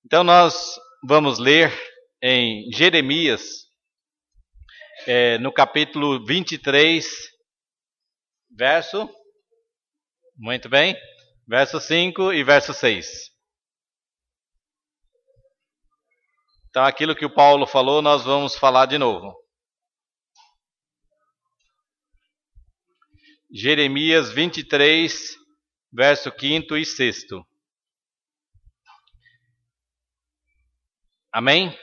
Então nós vamos ler em Jeremias, no capítulo 23, muito bem, verso 5 e verso 6. Então aquilo que o Paulo falou, nós vamos falar de novo. Jeremias 23, verso 5 e 6. Amém?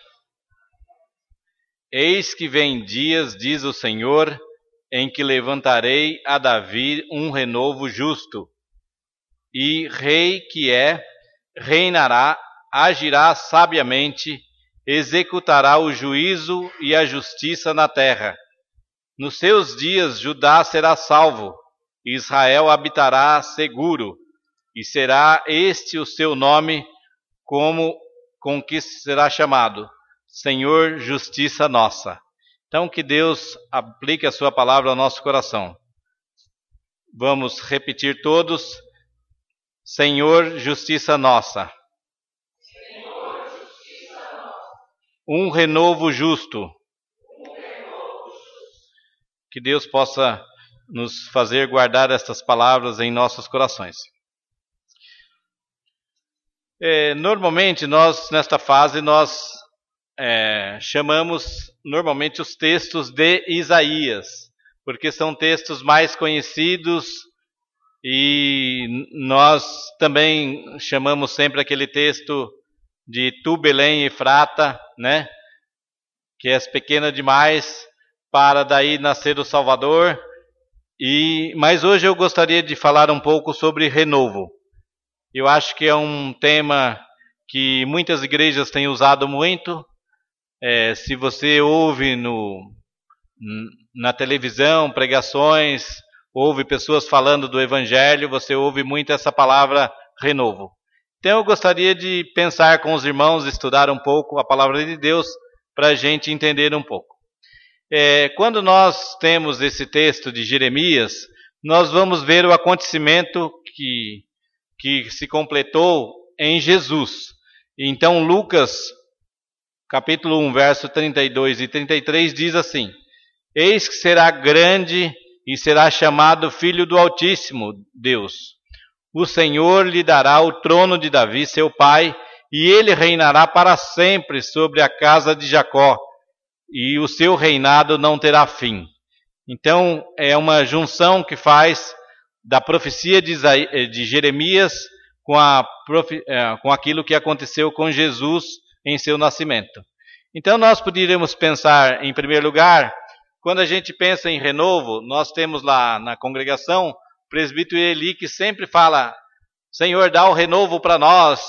Eis que vem dias, diz o Senhor, em que levantarei a Davi um renovo justo, e rei que reinará, agirá sabiamente, executará o juízo e a justiça na terra. Nos seus dias Judá será salvo, Israel habitará seguro, e será este o seu nome, com que será chamado Senhor, justiça nossa. Então que Deus aplique a sua palavra ao nosso coração. Vamos repetir todos. Senhor, justiça nossa. Senhor, justiça nossa. Um renovo justo. Que Deus possa nos fazer guardar estas palavras em nossos corações. Normalmente nesta fase chamamos normalmente os textos de Isaías, porque são textos mais conhecidos, e nós também chamamos sempre aquele texto de Tu, Belém, Efrata, né? Que és pequena demais para daí nascer o Salvador. Mas hoje eu gostaria de falar um pouco sobre renovo. Eu acho que é um tema que muitas igrejas têm usado muito. Se você ouve na televisão pregações, ouve pessoas falando do Evangelho, você ouve muito essa palavra renovo. Então eu gostaria de pensar com os irmãos, estudar um pouco a palavra de Deus, para a gente entender um pouco. Quando nós temos esse texto de Jeremias, nós vamos ver o acontecimento que se completou em Jesus. Então Lucas, capítulo 1, verso 32 e 33, diz assim: Eis que será grande e será chamado Filho do Altíssimo Deus. O Senhor lhe dará o trono de Davi, seu pai, e ele reinará para sempre sobre a casa de Jacó, e o seu reinado não terá fim. Então é uma junção que faz da profecia de Jeremias com aquilo que aconteceu com Jesus em seu nascimento. Então nós poderíamos pensar, em primeiro lugar, quando a gente pensa em renovo, nós temos lá na congregação o presbítero Eli, que sempre fala: Senhor, dá o renovo para nós,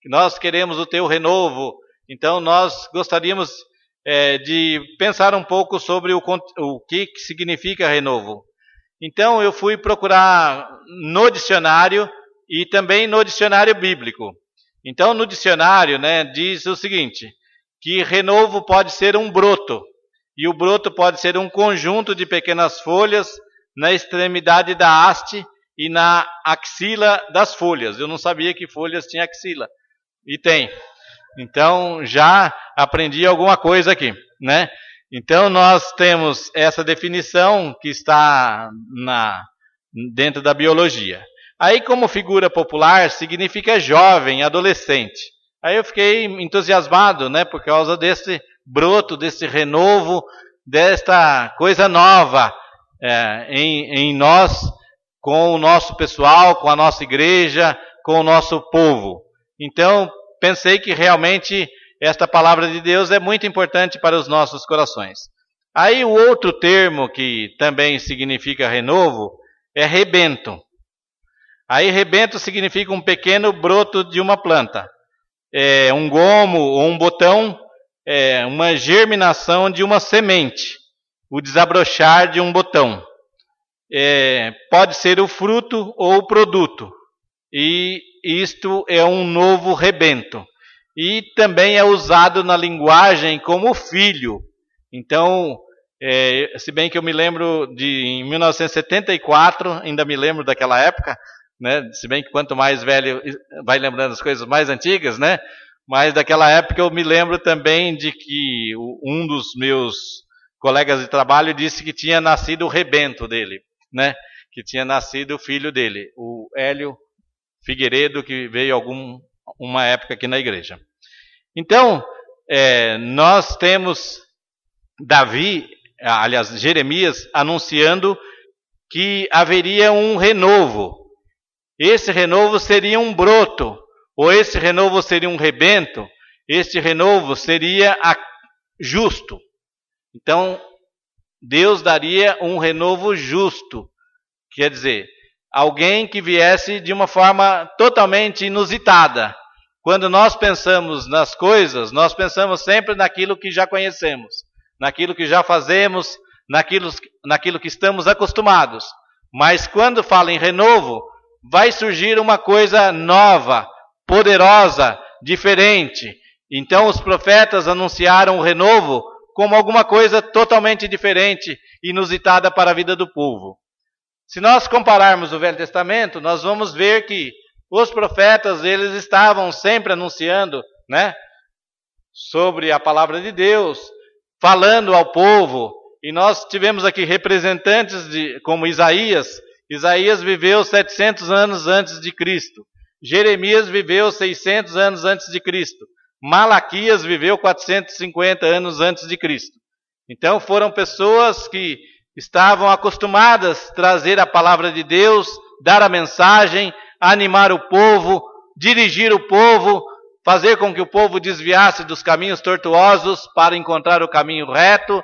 que nós queremos o teu renovo. Então nós gostaríamos de pensar um pouco sobre o que significa renovo. Então eu fui procurar no dicionário e também no dicionário bíblico. Então no dicionário, diz o seguinte, que renovo pode ser um broto, e o broto pode ser um conjunto de pequenas folhas na extremidade da haste e na axila das folhas. Eu não sabia que folhas tinha axila, e tem. Então já aprendi alguma coisa aqui, né? Então nós temos essa definição que está dentro da biologia. Aí, como figura popular, significa jovem, adolescente. Aí eu fiquei entusiasmado, por causa desse broto, desse renovo, desta coisa nova em nós, com o nosso pessoal, com a nossa igreja, com o nosso povo. Então pensei que realmente esta palavra de Deus é muito importante para os nossos corações. Aí o outro termo que também significa renovo é rebento. Aí rebento significa um pequeno broto de uma planta. Um gomo ou um botão, uma germinação de uma semente. O desabrochar de um botão. Pode ser o fruto ou o produto. E isto é um novo rebento. E também é usado na linguagem como filho. Então, se bem que eu me lembro em 1974, ainda me lembro daquela época, se bem que quanto mais velho vai lembrando as coisas mais antigas, Mas daquela época eu me lembro também de que um dos meus colegas de trabalho disse que tinha nascido o rebento dele, né? Que tinha nascido o filho dele, o Hélio Figueiredo, que veio uma época aqui na igreja. Então, nós temos Jeremias anunciando que haveria um renovo. Esse renovo seria um broto, ou esse renovo seria um rebento, este renovo seria justo. Então, Deus daria um renovo justo, quer dizer, alguém que viesse de uma forma totalmente inusitada. Quando nós pensamos nas coisas, nós pensamos sempre naquilo que já conhecemos, naquilo que já fazemos, naquilo que estamos acostumados. Mas quando fala em renovo, vai surgir uma coisa nova, poderosa, diferente. Então os profetas anunciaram o renovo como alguma coisa totalmente diferente, inusitada para a vida do povo. Se nós compararmos o Velho Testamento, nós vamos ver que os profetas, eles estavam sempre anunciando, né, sobre a palavra de Deus, falando ao povo. E nós tivemos aqui representantes como Isaías. Isaías viveu 700 anos antes de Cristo. Jeremias viveu 600 anos antes de Cristo. Malaquias viveu 450 anos antes de Cristo. Então foram pessoas que estavam acostumadas a trazer a palavra de Deus, dar a mensagem, animar o povo, dirigir o povo, fazer com que o povo desviasse dos caminhos tortuosos para encontrar o caminho reto,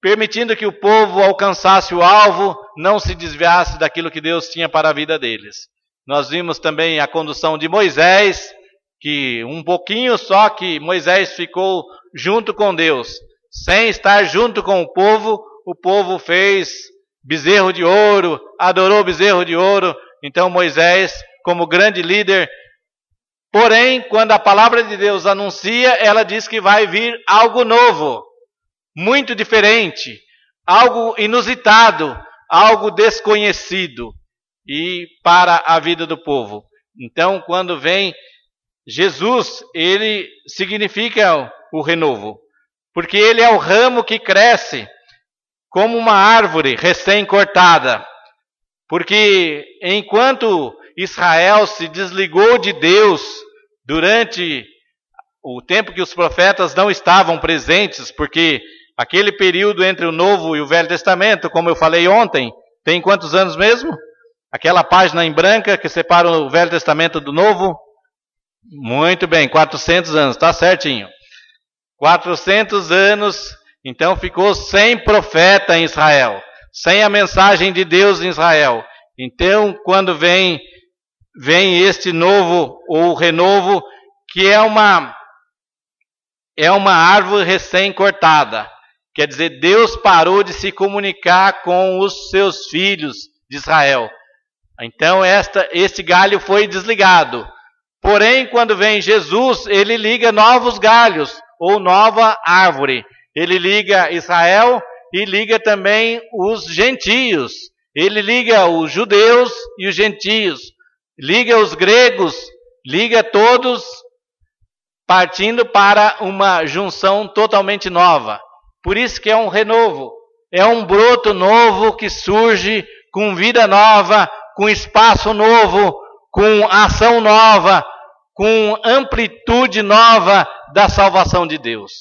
permitindo que o povo alcançasse o alvo, não se desviasse daquilo que Deus tinha para a vida deles. Nós vimos também a condução de Moisés, que um pouquinho só que Moisés ficou junto com Deus, sem estar junto com o povo fez bezerro de ouro, adorou bezerro de ouro. Então Moisés, como grande líder, porém, quando a palavra de Deus anuncia, ela diz que vai vir algo novo, muito diferente, algo inusitado, algo desconhecido e para a vida do povo. Então, quando vem Jesus, ele significa o renovo, porque ele é o ramo que cresce como uma árvore recém-cortada. Porque enquanto Israel se desligou de Deus durante o tempo que os profetas não estavam presentes, porque aquele período entre o Novo e o Velho Testamento, como eu falei ontem, tem quantos anos mesmo? Aquela página em branca que separa o Velho Testamento do Novo? Muito bem, 400 anos, está certinho. 400 anos, então ficou sem profeta em Israel, sem a mensagem de Deus em Israel. Então, quando vem este novo ou renovo, que é uma árvore recém-cortada. Quer dizer, Deus parou de se comunicar com os seus filhos de Israel. Então, este galho foi desligado. Porém, quando vem Jesus, ele liga novos galhos, ou nova árvore. Ele liga Israel e liga também os gentios. Ele liga os judeus e os gentios. Liga os gregos, liga todos, partindo para uma junção totalmente nova. Por isso que é um renovo. É um broto novo que surge com vida nova, com espaço novo, com ação nova, com amplitude nova da salvação de Deus.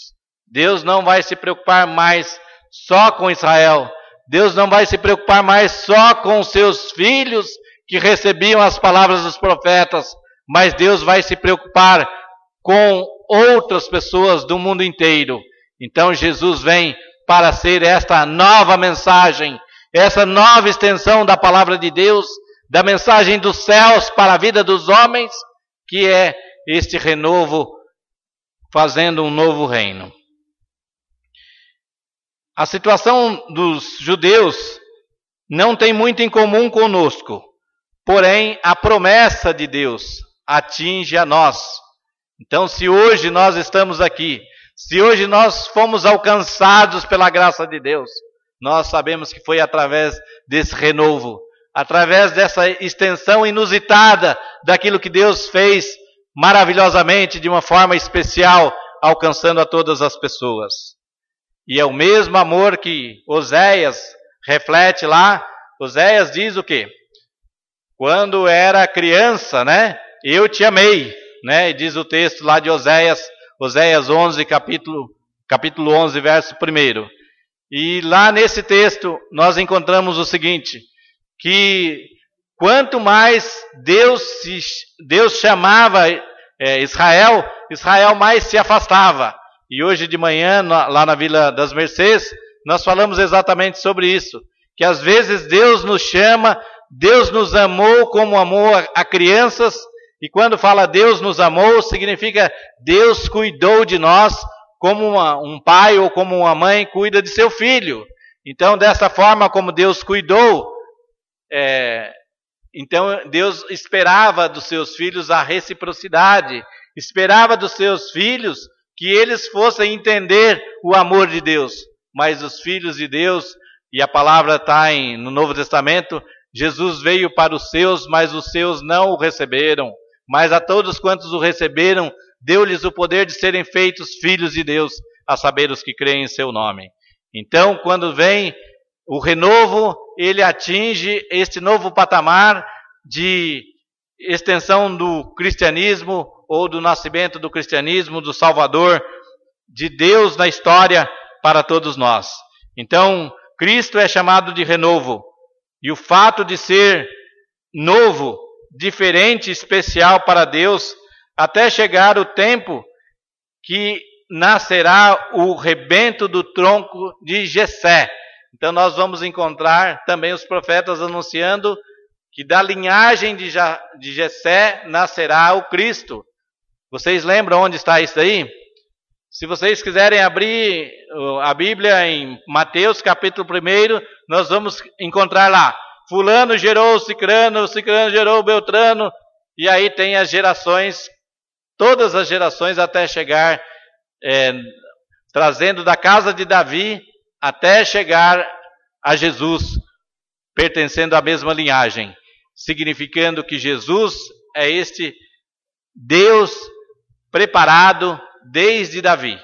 Deus não vai se preocupar mais só com Israel. Deus não vai se preocupar mais só com os seus filhos que recebiam as palavras dos profetas, mas Deus vai se preocupar com outras pessoas do mundo inteiro. Então Jesus vem para ser esta nova mensagem, essa nova extensão da palavra de Deus, da mensagem dos céus para a vida dos homens, que é este renovo, fazendo um novo reino. A situação dos judeus não tem muito em comum conosco, porém a promessa de Deus atinge a nós. Então, se hoje nós estamos aqui, se hoje nós fomos alcançados pela graça de Deus, nós sabemos que foi através desse renovo, através dessa extensão inusitada daquilo que Deus fez, maravilhosamente, de uma forma especial, alcançando a todas as pessoas. E é o mesmo amor que Oséias reflete lá. Oséias diz o quê? Quando era criança, né? Eu te amei, né? E diz o texto lá de Oséias 11, capítulo 11, verso 1. E lá nesse texto nós encontramos o seguinte, que quanto mais Deus chamava Israel mais se afastava. E hoje de manhã, lá na Vila das Mercês, nós falamos exatamente sobre isso, que às vezes Deus nos chama, Deus nos amou como amou a crianças, e quando fala Deus nos amou, significa Deus cuidou de nós como um pai ou como uma mãe cuida de seu filho. Então, dessa forma como Deus cuidou, então Deus esperava dos seus filhos a reciprocidade, esperava dos seus filhos que eles fossem entender o amor de Deus. Mas os filhos de Deus, e a palavra está no Novo Testamento, Jesus veio para os seus, mas os seus não o receberam. Mas a todos quantos o receberam, deu-lhes o poder de serem feitos filhos de Deus, a saber os que creem em seu nome. Então, quando vem o renovo, ele atinge este novo patamar de extensão do cristianismo, ou do nascimento do cristianismo, do Salvador, de Deus na história para todos nós. Então, Cristo é chamado de renovo. E o fato de ser novo, diferente, especial para Deus, até chegar o tempo que nascerá o rebento do tronco de Jessé. Então nós vamos encontrar também os profetas anunciando que da linhagem de Jessé nascerá o Cristo. Vocês lembram onde está isso aí? Se vocês quiserem abrir a Bíblia em Mateus capítulo 1, nós vamos encontrar lá, fulano gerou Cicrano, Cicrano gerou Beltrano, e aí tem as gerações, todas as gerações até chegar, trazendo da casa de Davi até chegar a Jesus, pertencendo à mesma linhagem, significando que Jesus é este Deus preparado desde Davi.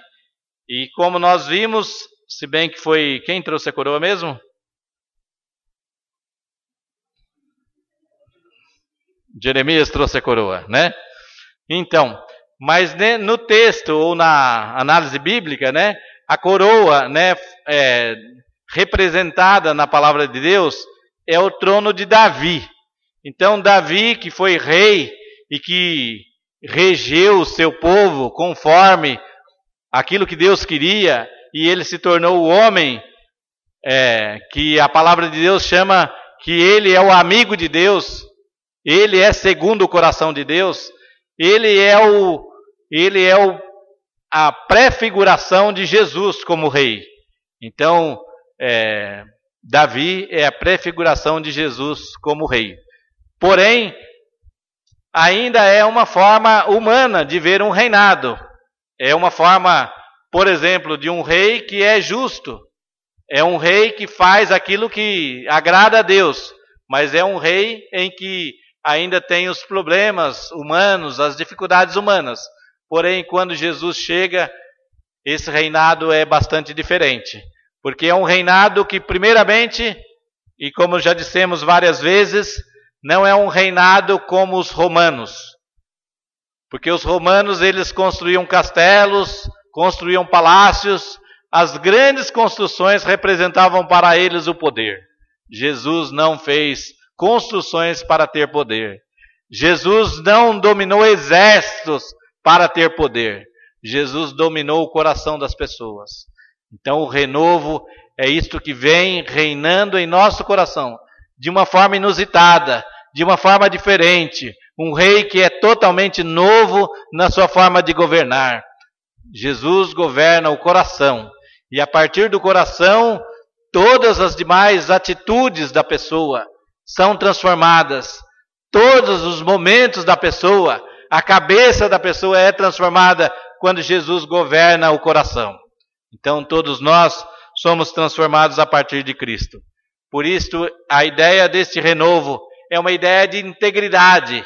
E como nós vimos, se bem que foi... Quem trouxe a coroa mesmo? Jeremias trouxe a coroa, né? Então, mas no texto ou na análise bíblica, né, a coroa, né, representada na palavra de Deus é o trono de Davi. Então, Davi, que foi rei e que regeu o seu povo conforme aquilo que Deus queria, e ele se tornou o homem que a palavra de Deus chama que ele é o amigo de Deus, ele é segundo o coração de Deus, ele é a prefiguração de Jesus como rei. Então, Davi é a prefiguração de Jesus como rei. Porém, ainda é uma forma humana de ver um reinado. É uma forma, por exemplo, de um rei que é justo. É um rei que faz aquilo que agrada a Deus. Mas é um rei em que ainda tem os problemas humanos, as dificuldades humanas. Porém, quando Jesus chega, esse reinado é bastante diferente. Porque é um reinado que, primeiramente, e como já dissemos várias vezes, não é um reinado como os romanos. Porque os romanos, eles construíam castelos, construíam palácios, as grandes construções representavam para eles o poder. Jesus não fez construções para ter poder. Jesus não dominou exércitos para ter poder. Jesus dominou o coração das pessoas. Então o renovo é isto que vem reinando em nosso coração, de uma forma inusitada, de uma forma diferente. Um rei que é totalmente novo na sua forma de governar. Jesus governa o coração. E a partir do coração, todas as demais atitudes da pessoa são transformadas. Todos os momentos da pessoa, a cabeça da pessoa é transformada quando Jesus governa o coração. Então todos nós somos transformados a partir de Cristo. Por isso, a ideia deste renovo é uma ideia de integridade.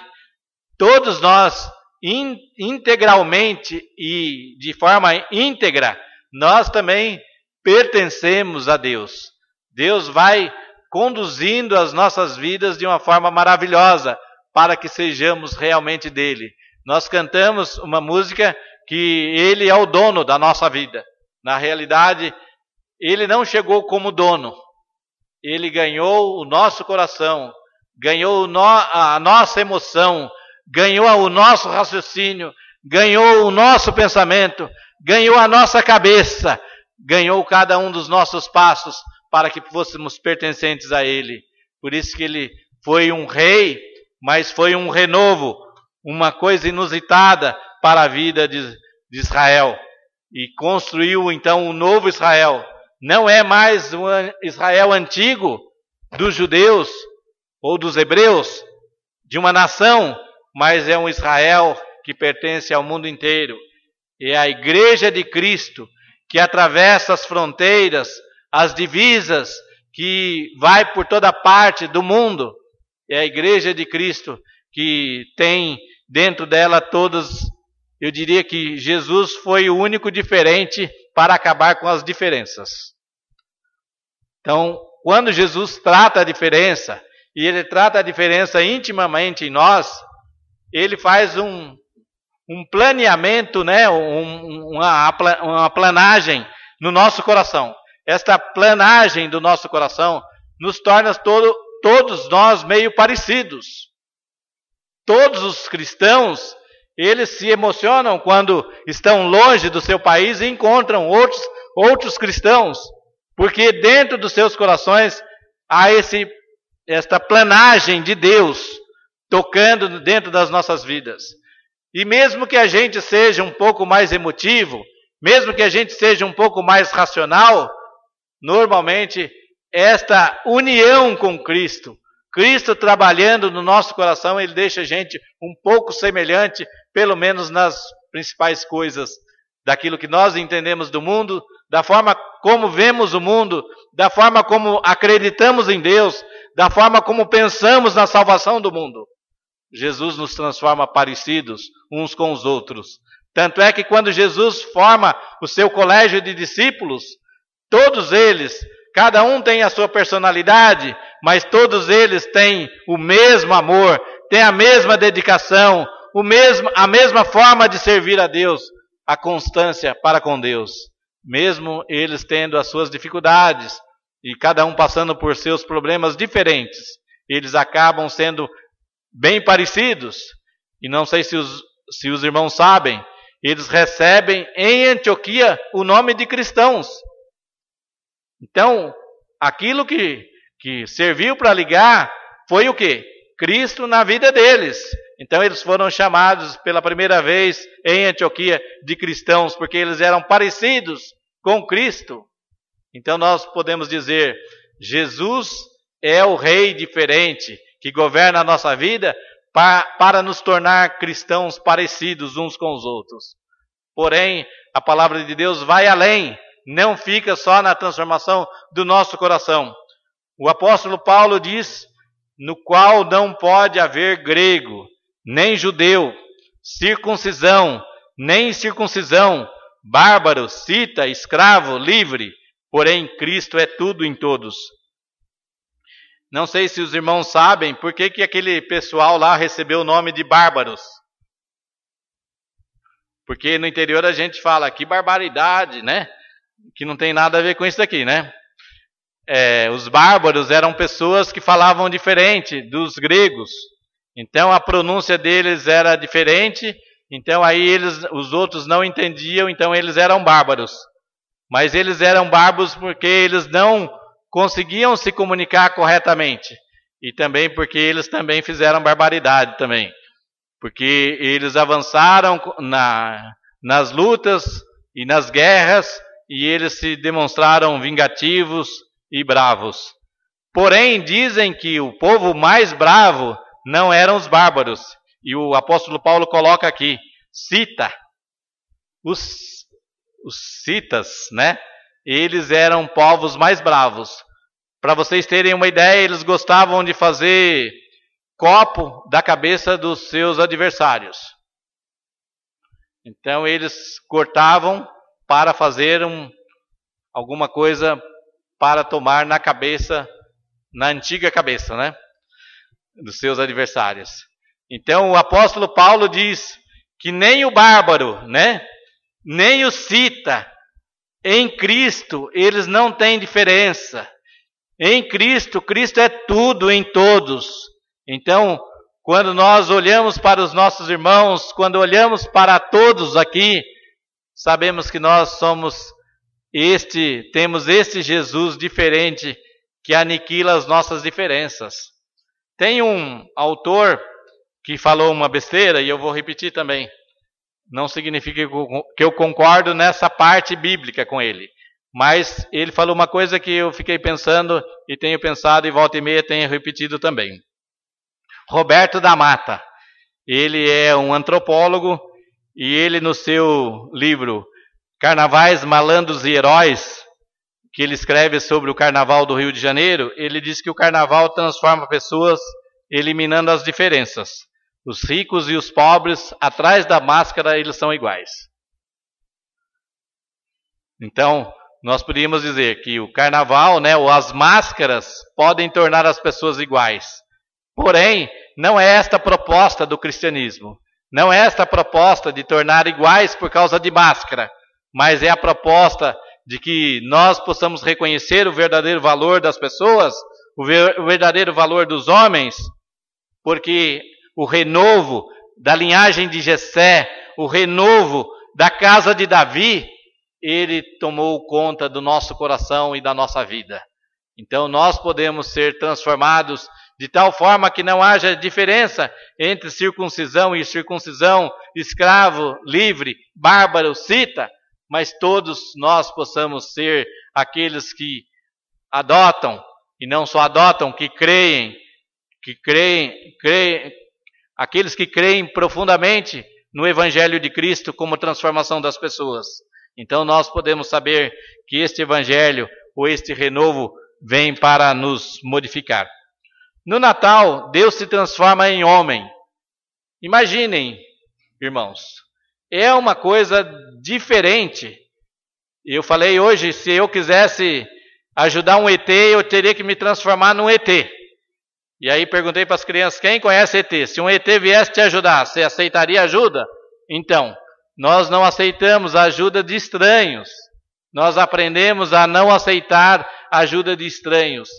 Todos nós integralmente e de forma íntegra, nós também pertencemos a Deus. Deus vai conduzindo as nossas vidas de uma forma maravilhosa para que sejamos realmente dele. Nós cantamos uma música que ele é o dono da nossa vida. Na realidade, ele não chegou como dono. Ele ganhou o nosso coração, ganhou a nossa emoção, ganhou o nosso raciocínio, ganhou o nosso pensamento, ganhou a nossa cabeça, ganhou cada um dos nossos passos para que fôssemos pertencentes a ele. Por isso que ele foi um rei, mas foi um renovo, uma coisa inusitada para a vida de Israel. E construiu então um novo Israel. Não é mais o Israel antigo dos judeus ou dos hebreus, de uma nação, mas é um Israel que pertence ao mundo inteiro. É a igreja de Cristo que atravessa as fronteiras, as divisas, que vai por toda parte do mundo. É a igreja de Cristo que tem dentro dela todas. Eu diria que Jesus foi o único diferente para acabar com as diferenças. Então, quando Jesus trata a diferença, e ele trata a diferença intimamente em nós, ele faz um planeamento, né? uma planagem no nosso coração. Esta planagem do nosso coração nos torna todos nós meio parecidos. Todos os cristãos, eles se emocionam quando estão longe do seu país e encontram outros cristãos, porque dentro dos seus corações há esta planagem de Deus tocando dentro das nossas vidas. E mesmo que a gente seja um pouco mais emotivo, mesmo que a gente seja um pouco mais racional, normalmente esta união com Cristo, Cristo trabalhando no nosso coração, ele deixa a gente um pouco semelhante, pelo menos nas principais coisas, daquilo que nós entendemos do mundo, da forma como vemos o mundo, da forma como acreditamos em Deus, da forma como pensamos na salvação do mundo. Jesus nos transforma parecidos uns com os outros. Tanto é que quando Jesus forma o seu colégio de discípulos, todos eles, cada um tem a sua personalidade, mas todos eles têm o mesmo amor, têm a mesma dedicação, a mesma forma de servir a Deus, a constância para com Deus. Mesmo eles tendo as suas dificuldades e cada um passando por seus problemas diferentes, eles acabam sendo bem parecidos. E não sei se os irmãos sabem, eles recebem em Antioquia o nome de cristãos. Então, aquilo que serviu para ligar foi o quê? Cristo na vida deles. Então eles foram chamados pela primeira vez em Antioquia de cristãos, porque eles eram parecidos com Cristo. Então nós podemos dizer, Jesus é o rei diferente que governa a nossa vida para nos tornar cristãos parecidos uns com os outros. Porém, a palavra de Deus vai além, não fica só na transformação do nosso coração. O apóstolo Paulo diz, no qual não pode haver grego, nem judeu, circuncisão, nem incircuncisão, bárbaro, cita, escravo, livre, porém Cristo é tudo em todos. Não sei se os irmãos sabem por que aquele pessoal lá recebeu o nome de bárbaros. Porque no interior a gente fala, que barbaridade, né? Que não tem nada a ver com isso aqui, né? Os bárbaros eram pessoas que falavam diferente dos gregos. Então a pronúncia deles era diferente. Então aí os outros não entendiam, então eles eram bárbaros. Mas eles eram bárbaros porque eles não conseguiam se comunicar corretamente. E também porque eles também fizeram barbaridade também. Porque eles avançaram nas lutas e nas guerras e eles se demonstraram vingativos e bravos. Porém, dizem que o povo mais bravo não eram os bárbaros. E o apóstolo Paulo coloca aqui, cita. Os citas, né? Eles eram povos mais bravos. Para vocês terem uma ideia, eles gostavam de fazer copo da cabeça dos seus adversários. Então eles cortavam para fazer alguma coisa para tomar na cabeça, na antiga cabeça, né? Dos seus adversários. Então o apóstolo Paulo diz que nem o bárbaro, né? Nem o cita, em Cristo eles não têm diferença. Em Cristo, Cristo é tudo em todos. Então, quando nós olhamos para os nossos irmãos, quando olhamos para todos aqui, sabemos que nós temos este Jesus diferente que aniquila as nossas diferenças. Tem um autor que falou uma besteira e eu vou repetir também. Não significa que eu concordo nessa parte bíblica com ele. Mas ele falou uma coisa que eu fiquei pensando e tenho pensado e volta e meia tenho repetido também. Roberto da Mata. Ele é um antropólogo e ele no seu livro Carnavais, Malandros e Heróis, que ele escreve sobre o Carnaval do Rio de Janeiro, ele diz que o Carnaval transforma pessoas eliminando as diferenças. Os ricos e os pobres, atrás da máscara, eles são iguais. Então, nós poderíamos dizer que o Carnaval, né, ou as máscaras, podem tornar as pessoas iguais. Porém, não é esta a proposta do cristianismo. Não é esta a proposta de tornar iguais por causa de máscara, mas é a proposta de que nós possamos reconhecer o verdadeiro valor das pessoas, o verdadeiro valor dos homens, porque o renovo da linhagem de Jessé, o renovo da casa de Davi, ele tomou conta do nosso coração e da nossa vida. Então nós podemos ser transformados de tal forma que não haja diferença entre circuncisão e circuncisão, escravo, livre, bárbaro, cita, mas todos nós possamos ser aqueles que adotam, e não só adotam, que creem, aqueles que creem profundamente no Evangelho de Cristo como transformação das pessoas. Então nós podemos saber que este Evangelho, ou este renovo, vem para nos modificar. No Natal, Deus se transforma em homem. Imaginem, irmãos, é uma coisa diferente. Eu falei hoje, se eu quisesse ajudar um ET, eu teria que me transformar num ET. E aí perguntei para as crianças, quem conhece ET? Se um ET viesse te ajudar, você aceitaria ajuda? Então, nós não aceitamos a ajuda de estranhos. Nós aprendemos a não aceitar a ajuda de estranhos.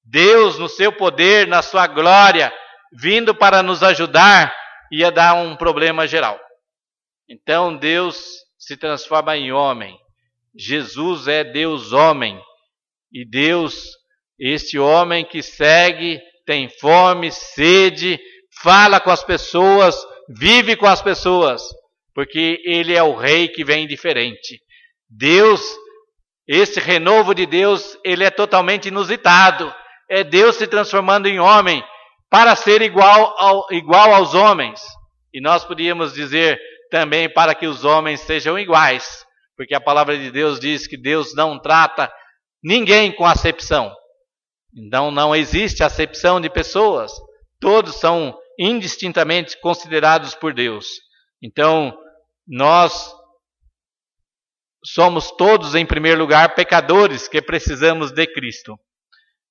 Deus, no seu poder, na sua glória, vindo para nos ajudar, ia dar um problema geral. Então Deus se transforma em homem. Jesus é Deus homem. E Deus, este homem que segue, tem fome, sede, fala com as pessoas, vive com as pessoas, porque Ele é o Rei que vem diferente. Deus, esse renovo de Deus, ele é totalmente inusitado. É Deus se transformando em homem para ser igual aos homens. E nós podíamos dizer também para que os homens sejam iguais, porque a palavra de Deus diz que Deus não trata ninguém com acepção. Então não existe acepção de pessoas. Todos são indistintamente considerados por Deus. Então nós somos todos, em primeiro lugar, pecadores que precisamos de Cristo.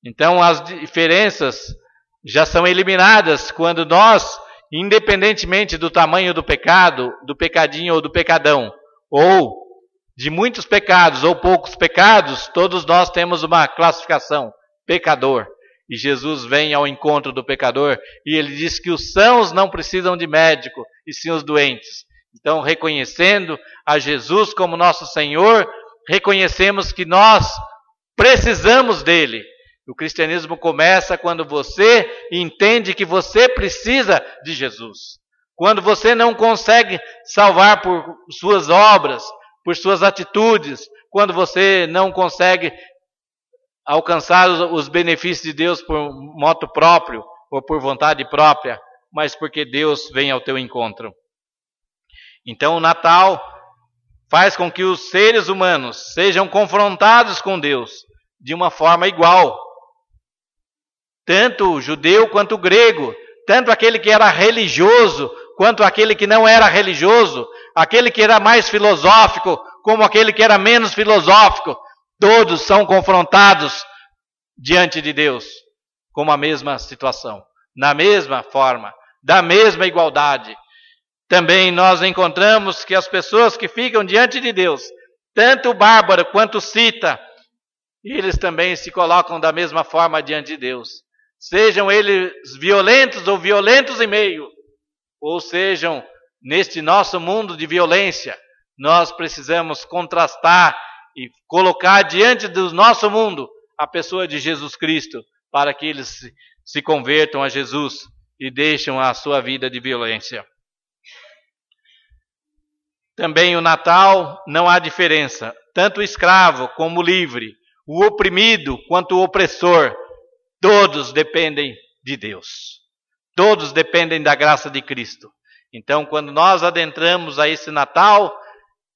Então as diferenças já são eliminadas quando nós, independentemente do tamanho do pecado, do pecadinho ou do pecadão, ou de muitos pecados ou poucos pecados, todos nós temos uma classificação, pecador. E Jesus vem ao encontro do pecador e ele diz que os sãos não precisam de médico, e sim os doentes. Então, reconhecendo a Jesus como nosso Senhor, reconhecemos que nós precisamos dele. O cristianismo começa quando você entende que você precisa de Jesus. Quando você não consegue salvar por suas obras, por suas atitudes, quando você não consegue alcançar os benefícios de Deus por moto próprio ou por vontade própria, mas porque Deus vem ao teu encontro. Então o Natal faz com que os seres humanos sejam confrontados com Deus de uma forma igual. Tanto o judeu quanto o grego, tanto aquele que era religioso quanto aquele que não era religioso, aquele que era mais filosófico, como aquele que era menos filosófico, todos são confrontados diante de Deus com a mesma situação, na mesma forma, da mesma igualdade. Também nós encontramos que as pessoas que ficam diante de Deus, tanto o bárbaro quanto o cita, eles também se colocam da mesma forma diante de Deus. Sejam eles violentos ou violentos em meio, ou sejam neste nosso mundo de violência, nós precisamos contrastar e colocar diante do nosso mundo a pessoa de Jesus Cristo, para que eles se convertam a Jesus e deixem a sua vida de violência. Também o Natal não há diferença, tanto o escravo como o livre, o oprimido quanto o opressor, todos dependem de Deus. Todos dependem da graça de Cristo. Então, quando nós adentramos a esse Natal,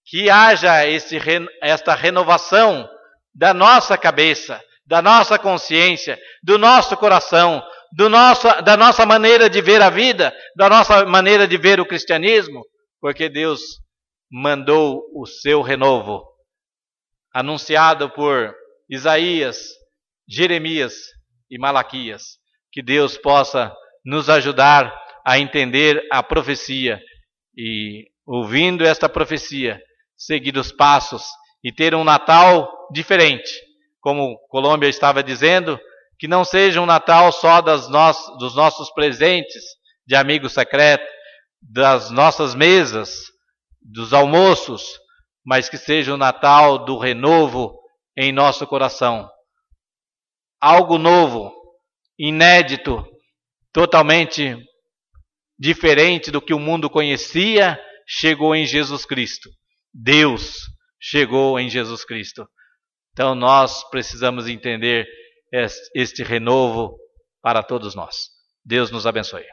que haja esta renovação da nossa cabeça, da nossa consciência, do nosso coração, da nossa maneira de ver a vida, da nossa maneira de ver o cristianismo, porque Deus mandou o seu renovo, anunciado por Isaías, Jeremias e Malaquias. Que Deus possa nos ajudar a entender a profecia e, ouvindo esta profecia, seguir os passos e ter um Natal diferente. Como Colômbia estava dizendo, que não seja um Natal só dos nossos presentes de amigo secreto, das nossas mesas, dos almoços, mas que seja o Natal do renovo em nosso coração. Algo novo, inédito, totalmente diferente do que o mundo conhecia, chegou em Jesus Cristo. Deus chegou em Jesus Cristo. Então nós precisamos entender este renovo para todos nós. Deus nos abençoe.